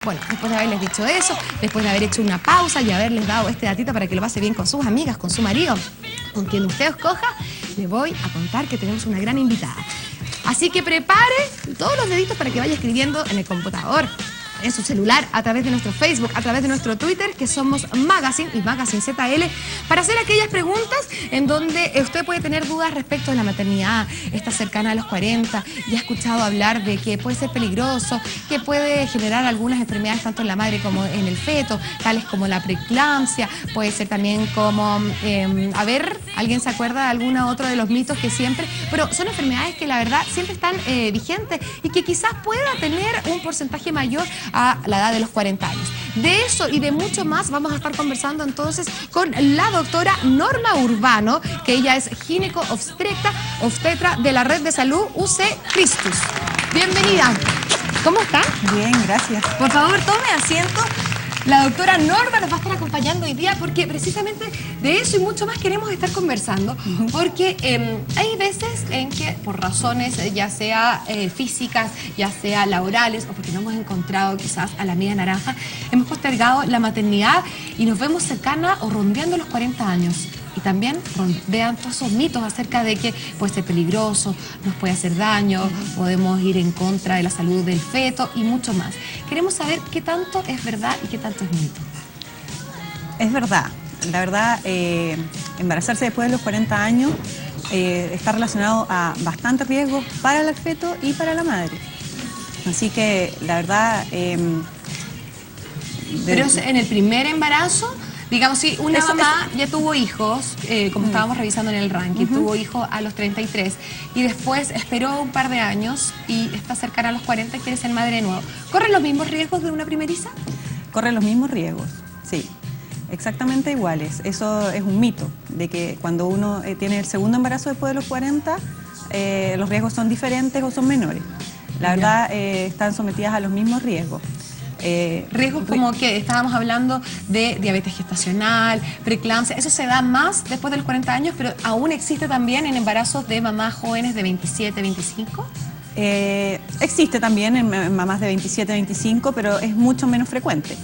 Bueno, después de haberles dicho eso, después de haber hecho una pausa y haberles dado este datito para que lo pase bien con sus amigas, con su marido, con quien usted escoja, le voy a contar que tenemos una gran invitada. Así que prepare todos los deditos para que vaya escribiendo en el computador, en su celular, a través de nuestro Facebook, a través de nuestro Twitter, que somos Magazine y Magazine ZL, para hacer aquellas preguntas en donde usted puede tener dudas respecto de la maternidad, está cercana a los 40 y ha escuchado hablar de que puede ser peligroso, que puede generar algunas enfermedades tanto en la madre como en el feto, tales como la preeclampsia, puede ser también como, ¿alguien se acuerda de alguno otro de los mitos que siempre? Pero son enfermedades que la verdad siempre están vigentes y que quizás pueda tener un porcentaje mayor a la edad de los 40 años. De eso y de mucho más vamos a estar conversando entonces con la doctora Norma Urbano, que ella es gineco-obstetra de la Red de Salud UC Christus. Bienvenida. ¿Cómo está? Bien, gracias. Por favor, tome asiento. La doctora Norma nos va a estar acompañando hoy día porque precisamente de eso y mucho más queremos estar conversando, porque hay veces en que por razones ya sea físicas, ya sea laborales o porque no hemos encontrado quizás a la media naranja, hemos postergado la maternidad y nos vemos cercana o rondeando los 40 años. Y también rondean todos esos mitos acerca de que puede ser peligroso, nos puede hacer daño, podemos ir en contra de la salud del feto y mucho más. Queremos saber qué tanto es verdad y qué tanto es mito. Es verdad. La verdad, embarazarse después de los 40 años está relacionado a bastantes riesgos para el feto y para la madre. Así que, la verdad... Pero en el primer embarazo... Digamos, si una mamá ya tuvo hijos, como estábamos revisando en el ranking, tuvo hijos a los 33 y después esperó un par de años y está cercana a los 40 y quiere ser madre de nuevo. ¿Corren los mismos riesgos de una primeriza? Corren los mismos riesgos, sí. Exactamente iguales. Eso es un mito, de que cuando uno tiene el segundo embarazo después de los 40, los riesgos son diferentes o son menores. La verdad, están sometidas a los mismos riesgos. Riesgos como que estábamos hablando de diabetes gestacional, preeclampsia, eso se da más después de los 40 años, pero aún existe también en embarazos de mamás jóvenes de 27, 25. Existe también en mamás de 27, 25, pero es mucho menos frecuente.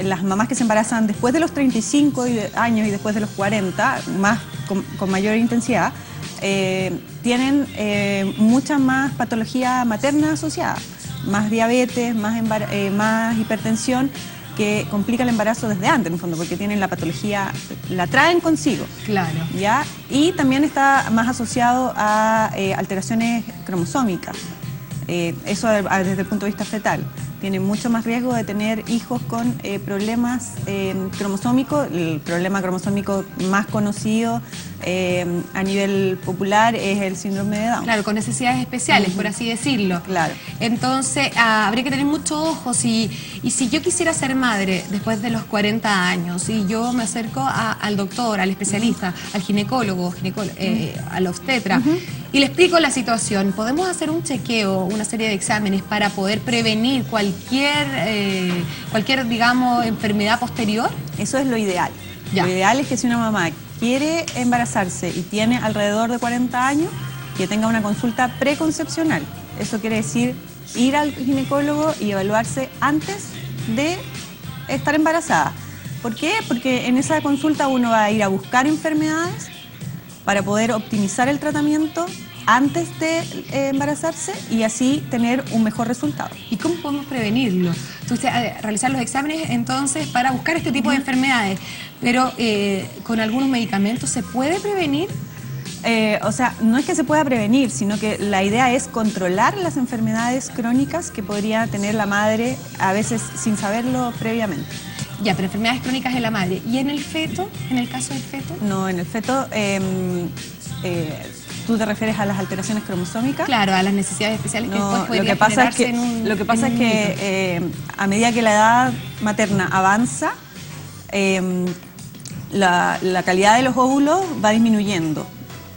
Las mamás que se embarazan después de los 35 años y después de los 40, con mayor intensidad, tienen mucha más patología materna asociada. Más diabetes, más hipertensión, que complica el embarazo desde antes, en el fondo, porque tienen la patología, la traen consigo. Claro. ¿Ya? Y también está más asociado a alteraciones cromosómicas. Eso desde el punto de vista fetal. Tiene mucho más riesgo de tener hijos con problemas cromosómicos. El problema cromosómico más conocido a nivel popular es el síndrome de Down. Claro, con necesidades especiales, por así decirlo. Claro. Entonces, habría que tener mucho ojo. Y si yo quisiera ser madre después de los 40 años y yo me acerco al doctor, al especialista, al ginecólogo, al obstetra, y le explico la situación, ¿podemos hacer un chequeo, una serie de exámenes para poder prevenir cualquier digamos, enfermedad posterior? Eso es lo ideal. Ya. Lo ideal es que si una mamá quiere embarazarse y tiene alrededor de 40 años, que tenga una consulta preconcepcional. Eso quiere decir ir al ginecólogo y evaluarse antes de estar embarazada. ¿Por qué? Porque en esa consulta uno va a ir a buscar enfermedades para poder optimizar el tratamiento antes de embarazarse y así tener un mejor resultado. ¿Y cómo podemos prevenirlo? Entonces, realizar los exámenes entonces para buscar este tipo de enfermedades, pero con algunos medicamentos ¿se puede prevenir? O sea, no es que se pueda prevenir, sino que la idea es controlar las enfermedades crónicas que podría tener la madre, a veces sin saberlo previamente. Ya, pero enfermedades crónicas de la madre. ¿Y en el feto? ¿En el caso del feto? No, en el feto... ¿Tú te refieres a las alteraciones cromosómicas? Claro, a las necesidades especiales que después podrían lo que pasa es mito. que a medida que la edad materna avanza, la calidad de los óvulos va disminuyendo.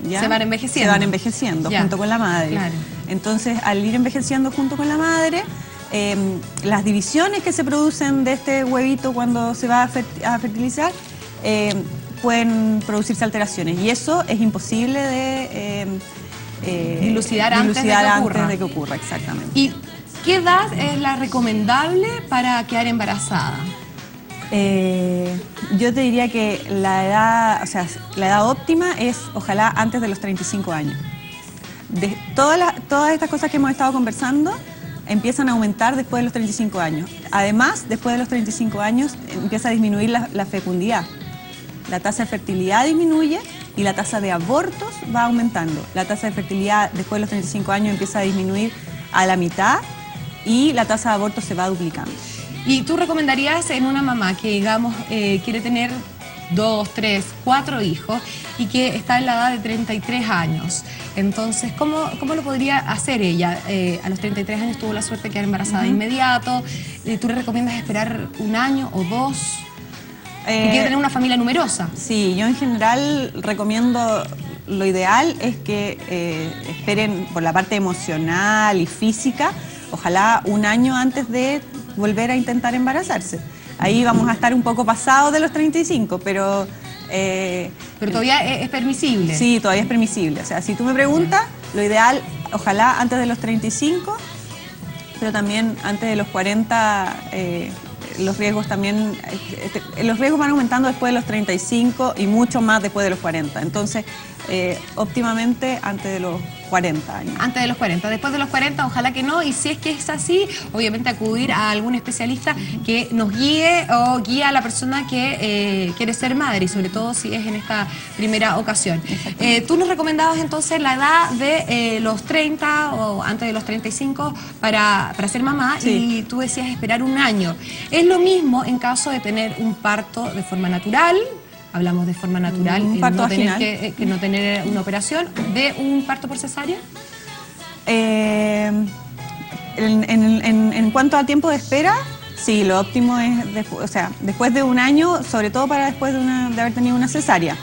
¿Ya? Se van envejeciendo. Se van envejeciendo junto con la madre. Claro. Entonces, al ir envejeciendo junto con la madre, las divisiones que se producen de este huevito cuando se va a fertilizar, pueden producirse alteraciones y eso es imposible de dilucidar antes de que ocurra. Exactamente. Y ¿Qué edad es la recomendable para quedar embarazada? Yo te diría que la edad, o sea, la edad óptima es ojalá antes de los 35 años. Todas estas cosas que hemos estado conversando empiezan a aumentar después de los 35 años. Además, después de los 35 años empieza a disminuir la fecundidad. La tasa de fertilidad disminuye y la tasa de abortos va aumentando. La tasa de fertilidad después de los 35 años empieza a disminuir a la mitad y la tasa de abortos se va duplicando. ¿Y tú recomendarías en una mamá que, digamos, quiere tener 2, 3, 4 hijos y que está en la edad de 33 años? Entonces, ¿cómo lo podría hacer ella? A los 33 años tuvo la suerte de quedar embarazada de inmediato. ¿Tú le recomiendas esperar un año o 2? Y quiere tener una familia numerosa. Sí, yo en general recomiendo, lo ideal es que esperen por la parte emocional y física, ojalá un año antes de volver a intentar embarazarse. Ahí vamos a estar un poco pasados de los 35, pero... pero todavía es permisible. Sí, todavía es permisible. O sea, si tú me preguntas, lo ideal, ojalá antes de los 35, pero también antes de los 40... los riesgos también, los riesgos van aumentando después de los 35 y mucho más después de los 40. Entonces, óptimamente antes de los 40 años. Antes de los 40. Después de los 40, ojalá que no. Y si es que es así, obviamente acudir a algún especialista que nos guíe o guíe a la persona que quiere ser madre, y sobre todo si es en esta primera ocasión. Tú nos recomendabas entonces la edad de los 30 o antes de los 35 para ser mamá, sí. Y tú decías esperar un año. Es lo mismo en caso de tener un parto de forma natural. Hablamos de forma natural, un parto vaginal. Que no tener una operación, de un parto por cesárea. En cuanto a tiempo de espera, sí, lo óptimo es después de un año, sobre todo para después de haber tenido una cesárea.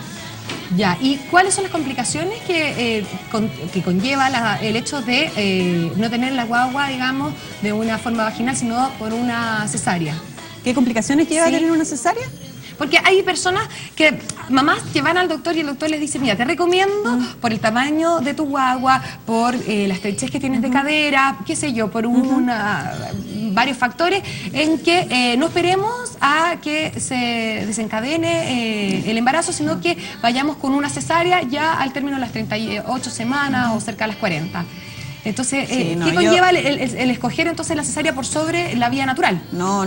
Ya, ¿y cuáles son las complicaciones que conlleva el hecho de no tener la guagua, digamos, de una forma vaginal, sino por una cesárea? ¿Qué complicaciones lleva tener una cesárea? Porque hay personas mamás que van al doctor y el doctor les dice, mira, te recomiendo por el tamaño de tu guagua, por la estrechez que tienes de cadera, qué sé yo, por varios factores en que no esperemos a que se desencadene el embarazo, sino que vayamos con una cesárea ya al término de las 38 semanas o cerca de las 40. Entonces, ¿qué conlleva el escoger entonces la cesárea por sobre la vía natural? No.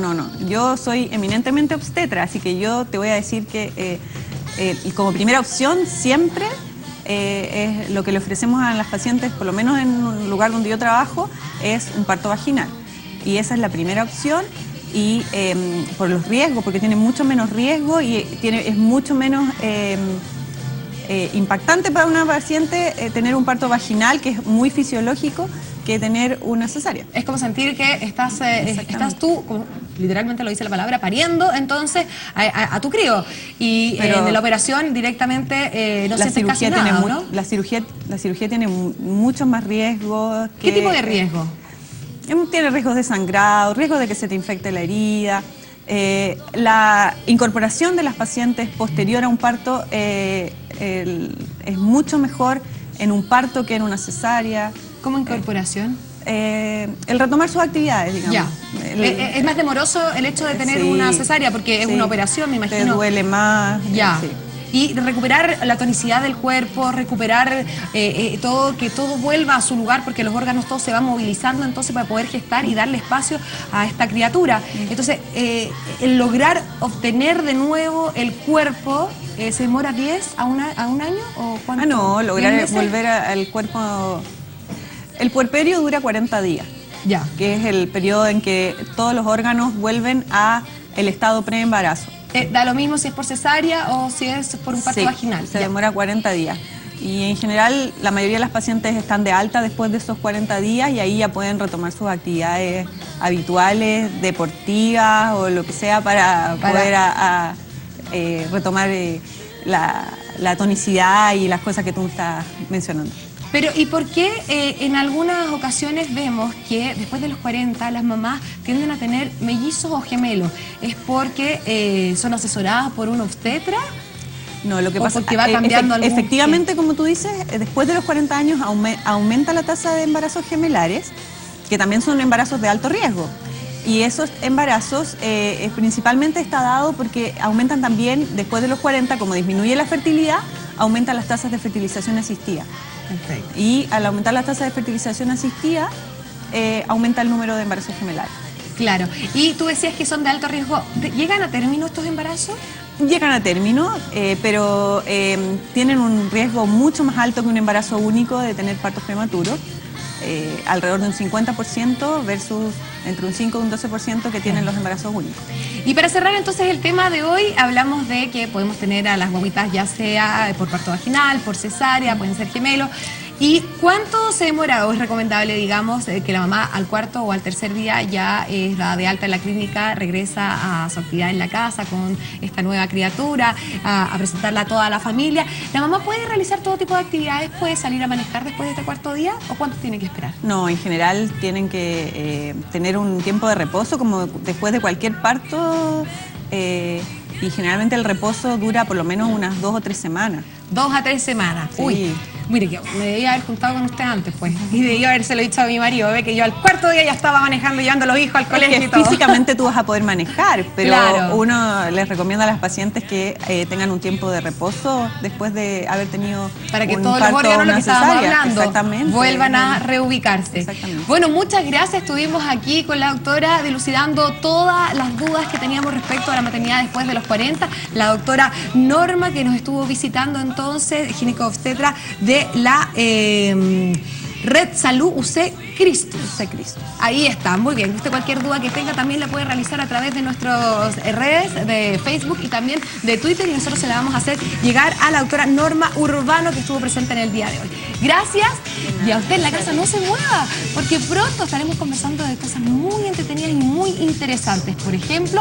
Yo soy eminentemente obstetra, así que yo te voy a decir que como primera opción siempre es lo que le ofrecemos a las pacientes, por lo menos en un lugar donde yo trabajo, es un parto vaginal. Y esa es la primera opción. Y por los riesgos, porque tiene mucho menos riesgo y es mucho menos... impactante para una paciente tener un parto vaginal, que es muy fisiológico, que tener una cesárea. Es como sentir que estás tú, como literalmente lo dice la palabra, pariendo entonces a tu crío. Y de la operación directamente no sientes casi nada, ¿no? La cirugía tiene muchos más riesgos. ¿Qué tipo de riesgo? Tiene riesgos de sangrado, riesgos de que se te infecte la herida. La incorporación de las pacientes posterior a un parto es mucho mejor en un parto que en una cesárea. ¿Cómo incorporación? El retomar sus actividades, digamos. Ya. Es más demoroso el hecho de tener una cesárea porque es una operación, me imagino. Te duele más. Ya. Y recuperar la tonicidad del cuerpo, recuperar que todo vuelva a su lugar, porque los órganos todos se van movilizando entonces para poder gestar y darle espacio a esta criatura. Entonces, el lograr obtener de nuevo el cuerpo, ¿se demora 10 a un año? ¿O cuánto? No, lograr volver al cuerpo... El puerperio dura 40 días, ya, que es el periodo en que todos los órganos vuelven a el estado preembarazo. Da lo mismo si es por cesárea o si es por un parto vaginal. Se demora 40 días. Y en general la mayoría de las pacientes están de alta después de esos 40 días y ahí ya pueden retomar sus actividades habituales, deportivas o lo que sea para poder retomar la tonicidad y las cosas que tú estás mencionando. Pero, ¿y por qué en algunas ocasiones vemos que después de los 40 las mamás tienden a tener mellizos o gemelos? ¿Es porque son asesoradas por un obstetra? No, lo que pasa es que va cambiando efectivamente, como tú dices, después de los 40 años aumenta la tasa de embarazos gemelares que también son embarazos de alto riesgo. Y esos embarazos principalmente está dado porque aumentan también, después de los 40, como disminuye la fertilidad, aumentan las tasas de fertilización asistida. Perfecto. Y al aumentar las tasas de fertilización asistida, aumenta el número de embarazos gemelares. Claro. Y tú decías que son de alto riesgo. ¿Llegan a término estos embarazos? Llegan a término, pero tienen un riesgo mucho más alto que un embarazo único de tener partos prematuros. Alrededor de un 50% versus entre un 5 y un 12% que tienen los embarazos únicos. Y para cerrar entonces el tema de hoy, hablamos de que podemos tener a las guaguitas ya sea por parto vaginal, por cesárea, pueden ser gemelos. ¿Y cuánto se demora o es recomendable, digamos, que la mamá al cuarto o al tercer día ya es dada de alta en la clínica, regresa a su actividad en la casa con esta nueva criatura, a presentarla a toda la familia? ¿La mamá puede realizar todo tipo de actividades? ¿Puede salir a manejar después de este cuarto día? ¿O cuánto tiene que esperar? No, en general tienen que tener un tiempo de reposo, como después de cualquier parto, y generalmente el reposo dura por lo menos unas 2 o 3 semanas. 2 a 3 semanas. Sí. Uy, mire, que me debía haber juntado con usted antes, pues. Y debía habérselo dicho a mi marido, ve que yo al cuarto día ya estaba manejando, llevando a los hijos al colegio Es que y todo. físicamente tú vas a poder manejar, pero Claro. uno les recomienda a las pacientes que tengan un tiempo de reposo después de haber tenido Para que un todos los parto, órganos, lo una que estábamos cesárea. hablando, Exactamente. vuelvan a reubicarse. Exactamente. Bueno, muchas gracias. Estuvimos aquí con la doctora dilucidando todas las dudas que teníamos respecto a la maternidad después de los 40. La doctora Norma, que nos estuvo visitando entonces, ginecobstetra de la Red Salud UC Cristus. Ahí está, muy bien. Usted cualquier duda que tenga también la puede realizar a través de nuestras redes de Facebook y también de Twitter, y nosotros se la vamos a hacer llegar a la doctora Norma Urbano, que estuvo presente en el día de hoy. Gracias. Y a usted en la casa no se mueva, porque pronto estaremos conversando de cosas muy entretenidas y muy interesantes. Por ejemplo,